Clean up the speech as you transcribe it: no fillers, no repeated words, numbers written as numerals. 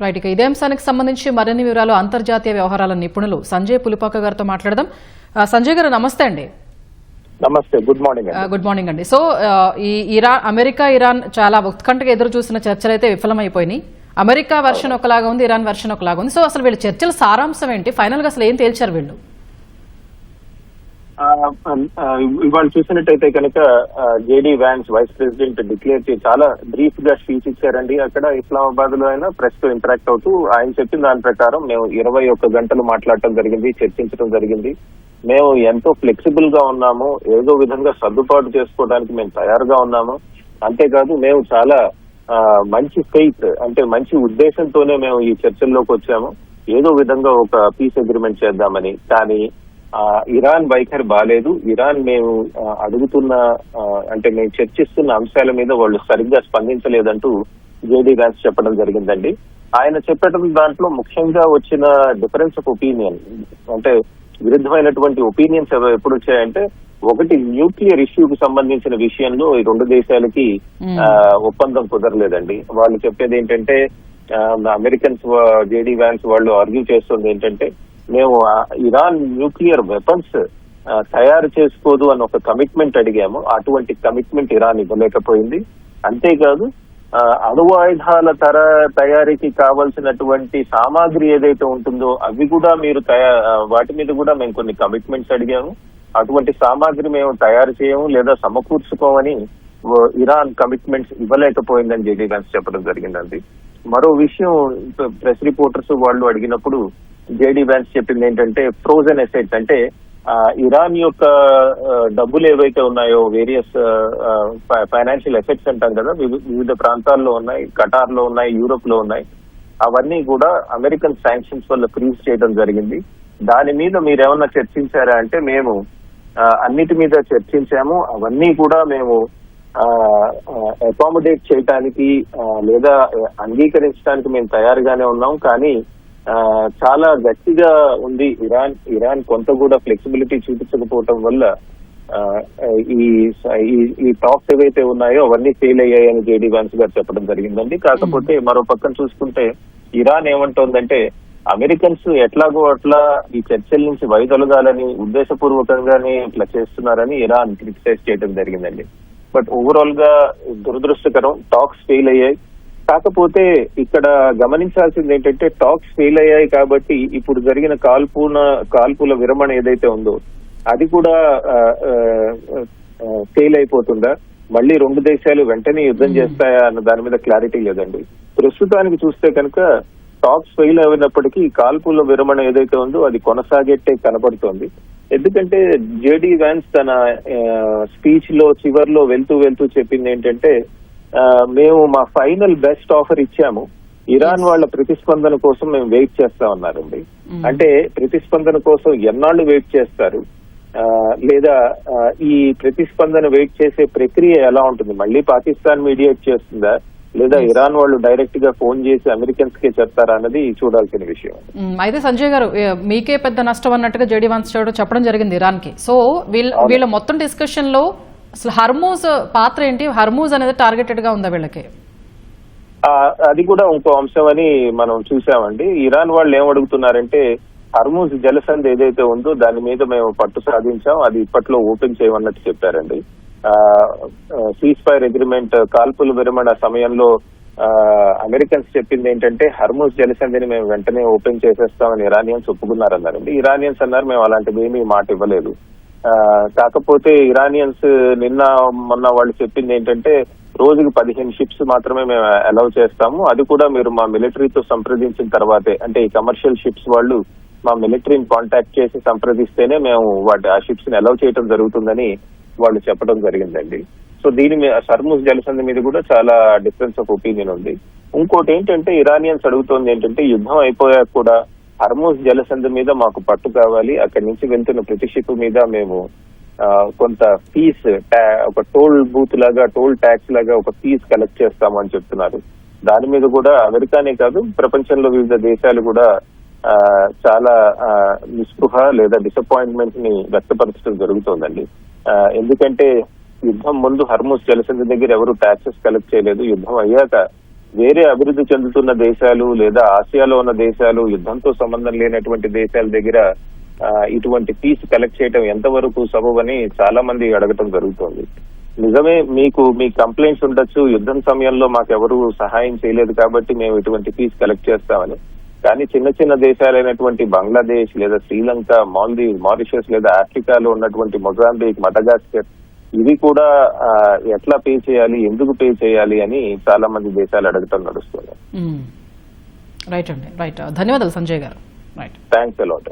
Right. ఇక ఇదే అంశానికి సంబంధించి మరిన్ని వివరాలు అంతర్జాతీయ వ్యవహారాల నిపుణులు సంజయ్ పులిపాక గారితో మాట్లాడదాం. సంజయ్ గారు నమస్తే అండి. నమస్తే, గుడ్ మార్నింగ్. గుడ్ మార్నింగ్ అండి. సో ఈ అమెరికా ఇరాన్ చాలా ఉత్కంఠగా ఎదురు చూసిన చర్చలు అయితే విఫలమైపోయినాయి. అమెరికా వెర్షన్ ఒకలాగా ఉంది, ఇరాన్ వెర్షన్ ఒకలాగా ఉంది. సో అసలు వీళ్ళ చర్చల సారాంశం ఏంటి, ఫైనల్ గా అసలు ఏం తేల్చారు వీళ్ళు? ఇవాళ చూసినట్టయితే కనుక JD Vance vice president declare చేసి చాలా బ్రీఫ్ గా స్పీచ్ ఇచ్చారండి. అక్కడ ఇస్లామాబాద్ లో అయినా ప్రెస్ తో ఇంటరాక్ట్ అవుతూ ఆయన చెప్పిన దాని ప్రకారం మేము 21 గంటలు మాట్లాడటం జరిగింది, చర్చించడం జరిగింది. మేము ఎంతో ఫ్లెక్సిబుల్ గా ఉన్నాము, ఏదో విధంగా సర్దుబాటు చేసుకోవడానికి మేము తయారుగా ఉన్నాము. అంతేకాదు మేము చాలా మంచి ఫెయిత్ అంటే మంచి ఉద్దేశంతోనే మేము ఈ చర్చల్లోకి వచ్చాము, ఏదో విధంగా ఒక పీస్ అగ్రిమెంట్ చేద్దామని. కానీ ఇరాన్ వైఖరి బాలేదు. ఇరాన్ మేము అడుగుతున్న అంటే మేము చర్చిస్తున్న అంశాల మీద వాళ్ళు సరిగ్గా స్పందించలేదంటూ జేడీ వ్యాన్స్ చెప్పడం జరిగిందండి. ఆయన చెప్పడం దాంట్లో ముఖ్యంగా వచ్చిన డిఫరెన్స్ ఆఫ్ ఒపీనియన్ అంటే విరుద్ధమైనటువంటి ఒపీనియన్స్ ఎప్పుడు వచ్చాయంటే, ఒకటి న్యూక్లియర్ ఇష్యూకి సంబంధించిన విషయంలో ఈ రెండు దేశాలకి ఒప్పందం కుదరలేదండి. వాళ్ళు చెప్పేది ఏంటంటే, అమెరికన్స్ జేడీ వ్యాన్స్ వాళ్ళు ఆర్గ్యూ చేస్తుంది ఏంటంటే, మేము ఇరాన్ న్యూక్లియర్ వెపన్స్ తయారు చేసుకోదు అని ఒక కమిట్మెంట్ అడిగాము, అటువంటి కమిట్మెంట్ ఇరాన్ ఇవ్వలేకపోయింది. అంతేకాదు అణువాయుధాల తయారీకి కావాల్సినటువంటి సామాగ్రి ఏదైతే ఉంటుందో అవి కూడా మీరు వాటి మీద కూడా మేము కొన్ని కమిట్మెంట్స్ అడిగాము, అటువంటి సామాగ్రి మేము తయారు చేయము లేదా సమకూర్చుకోమని ఇరాన్ కమిట్మెంట్స్ ఇవ్వలేకపోయిందని జేడీ వ్యాన్స్ చెప్పడం జరిగిందండి. మరో విషయం ప్రెస్ రిపోర్టర్స్ వాళ్ళు అడిగినప్పుడు జేడీ వ్యాన్స్ చెప్పింది ఏంటంటే, ఫ్రోజన్ అసెట్స్ అంటే ఇరాన్ యొక్క డబ్బులు ఏవైతే ఉన్నాయో వేరియస్ ఫైనాన్షియల్ ఎసెట్స్ అంటాం కదా, వివిధ ప్రాంతాల్లో ఉన్నాయి, ఖటార్ లో ఉన్నాయి, యూరోప్ లో ఉన్నాయి, అవన్నీ కూడా అమెరికన్ శాంక్షన్స్ వల్ల ఫ్రీజ్ చేయడం జరిగింది. దాని మీద మీరేమన్నా చర్చించారా అంటే, మేము అన్నిటి మీద చర్చించాము, అవన్నీ కూడా మేము అకామిడేట్ చేయటానికి లేదా అంగీకరించడానికి మేము తయారుగానే ఉన్నాం. కానీ చాలా గట్టిగా ఉంది ఇరాన్ కొంత కూడా ఫ్లెక్సిబిలిటీ చూపించకపోవటం వల్ల ఈ టాక్స్ ఏవైతే ఉన్నాయో అవన్నీ ఫెయిల్ అయ్యాయని జేడీ వ్యాన్స్ గారు చెప్పడం జరిగిందండి. కాకపోతే మరో పక్కన చూసుకుంటే ఇరాన్ ఏమంటోందంటే, అమెరికన్స్ ఎట్లాగో అట్లా ఈ చర్చల నుంచి వైదొలగాలని ఉద్దేశపూర్వకంగానే ఇట్లా చేస్తున్నారని ఇరాన్ క్రిటిసైజ్ చేయడం జరిగిందండి. బట్ ఓవరాల్ గా దురదృష్టకరం, టాక్స్ ఫెయిల్ అయ్యాయి. కాకపోతే ఇక్కడ గమనించాల్సింది ఏంటంటే, టాక్స్ ఫెయిల్ అయ్యాయి కాబట్టి ఇప్పుడు జరిగిన కాల్పుల విరమణ ఏదైతే ఉందో అది కూడా ఫెయిల్ అయిపోతుందా, మళ్ళీ రెండు దేశాలు వెంటనే యుద్ధం చేస్తాయా అన్న దాని మీద క్లారిటీ లేదండి. ప్రస్తుతానికి చూస్తే కనుక టాక్స్ ఫెయిల్ అయినప్పటికీ కాల్పుల విరమణ ఏదైతే ఉందో అది కొనసాగేట్టే కనబడుతోంది. ఎందుకంటే జేడీ వ్యాన్స్ తన స్పీచ్ లో చివర్లో వెళ్తూ చెప్పింది ఏంటంటే, మేము మా ఫైనల్ బెస్ట్ ఆఫర్ ఇచ్చాము, ఇరాన్ వాళ్ళ ప్రతిస్పందన కోసం మేము వెయిట్ చేస్తా ఉన్నారండి. అంటే ప్రతిస్పందన కోసం ఎన్నాళ్ళు వెయిట్ చేస్తారు, లేదా ఈ ప్రతిస్పందన వెయిట్ చేసే ప్రక్రియ ఎలా ఉంటుంది, మళ్ళీ పాకిస్తాన్ మీడియేట్ చేస్తుందా లేదా ఇరాన్ వాళ్ళు డైరెక్ట్ గా ఫోన్ చేసి అమెరికన్స్ కే చెప్తారా అన్నది చూడాల్సిన విషయం. అయితే సంజయ్ గారు, మీకే పెద్ద నష్టం అన్నట్టుగా జేడీ వ్యాన్స్ చెప్పడం జరిగింది ఇరాన్ కి. సో వీళ్ళ మొత్తం డిస్కషన్ లో అసలు హర్మూజ్ పాత్ర ఏంటి, హర్మూజ్ అనేది టార్గెటెడ్ గా ఉందా వీళ్ళకి? అది కూడా ఇంకో అంశం అని మనం చూసామండి. ఇరాన్ వాళ్ళు ఏం అడుగుతున్నారంటే, హర్మూజ్ జలసంధి ఏదైతే ఉందో దాని మీద మేము పట్టు సాధించాం, అది ఇప్పట్లో ఓపెన్ చేయమన్నట్టు చెప్పారండి. సీజ్ ఫైర్ అగ్రిమెంట్ కాల్పుల విరమణ సమయంలో అమెరికన్స్ చెప్పింది ఏంటంటే, హర్మూజ్ జలసంధిని మేము వెంటనే ఓపెన్ చేసేస్తామని ఇరానియన్స్ ఒప్పుకున్నారన్నారండి. ఇరానియన్స్ అన్నారు మేము అలాంటివి ఏమీ మాట ఇవ్వలేదు. కాకపోతే ఇరానియన్స్ మొన్న వాళ్ళు చెప్పింది ఏంటంటే, రోజుకి 15 షిప్స్ మాత్రమే మేము అలౌ చేస్తాము, అది కూడా మీరు మా మిలిటరీతో సంప్రదించిన తర్వాతే, అంటే ఈ కమర్షియల్ షిప్స్ వాళ్ళు మా మిలిటరీని కాంటాక్ట్ చేసి సంప్రదిస్తేనే మేము ఆ షిప్స్ ని అలౌ చేయడం జరుగుతుందని వాళ్ళు చెప్పడం జరిగిందండి. సో దీని మీద హర్మూజ్ జలసంధి మీద కూడా చాలా డిఫరెన్స్ ఆఫ్ ఒపీనియన్ ఉంది. ఇంకోటి ఏంటంటే, ఇరానియన్స్ అడుగుతోంది ఏంటంటే, యుద్ధం అయిపోయాక కూడా హర్మూజ్ జలసంధి మీద మాకు పట్టు కావాలి, అక్కడి నుంచి వెళ్తున్న ప్రతి షిప్ మీద మేము కొంత ఫీజ్, ఒక టోల్ బూత్ లాగా, టోల్ ట్యాక్స్ లాగా ఒక ఫీజ్ కలెక్ట్ చేస్తామని చెప్తున్నారు. దాని మీద కూడా అమెరికానే కాదు ప్రపంచంలో వివిధ దేశాలు కూడా చాలా నిస్పృహ లేదా డిసప్పాయింట్మెంట్ ని వ్యక్తపరచడం జరుగుతోందండి. ఎందుకంటే యుద్ధం ముందు హర్మూజ్ జలసంధి దగ్గర ఎవరు ట్యాక్సెస్ కలెక్ట్ చేయలేదు, యుద్ధం అయ్యాక వేరే అభివృద్ధి చెందుతున్న దేశాలు లేదా ఆసియాలో ఉన్న దేశాలు, యుద్ధంతో సంబంధం లేనటువంటి దేశాల దగ్గర ఇటువంటి ఫీజు కలెక్ట్ చేయడం ఎంతవరకు సబబని చాలా మంది అడగటం జరుగుతోంది. నిజమే, మీ కంప్లైంట్స్ ఉండొచ్చు, యుద్ధం సమయంలో మాకెవరు సహాయం చేయలేదు కాబట్టి మేము ఇటువంటి ఫీజు కలెక్ట్ చేస్తామని. కానీ చిన్న చిన్న దేశాలైనటువంటి బంగ్లాదేశ్ లేదా శ్రీలంక, మాల్దీవ్స్, మారిషస్ లేదా ఆఫ్రికాలో ఉన్నటువంటి మొజాంబిక్, మడగాస్కర్ ఇవి కూడా ఎట్లా పే చేయాలి, ఎందుకు పే చేయాలి అని చాలా మంది దేశాలు అడగటం నడుస్తుంది. రైట్ అండి, రైట్. ధన్యవాదాలు సంజయ్ గారు. Right, thanks a lot.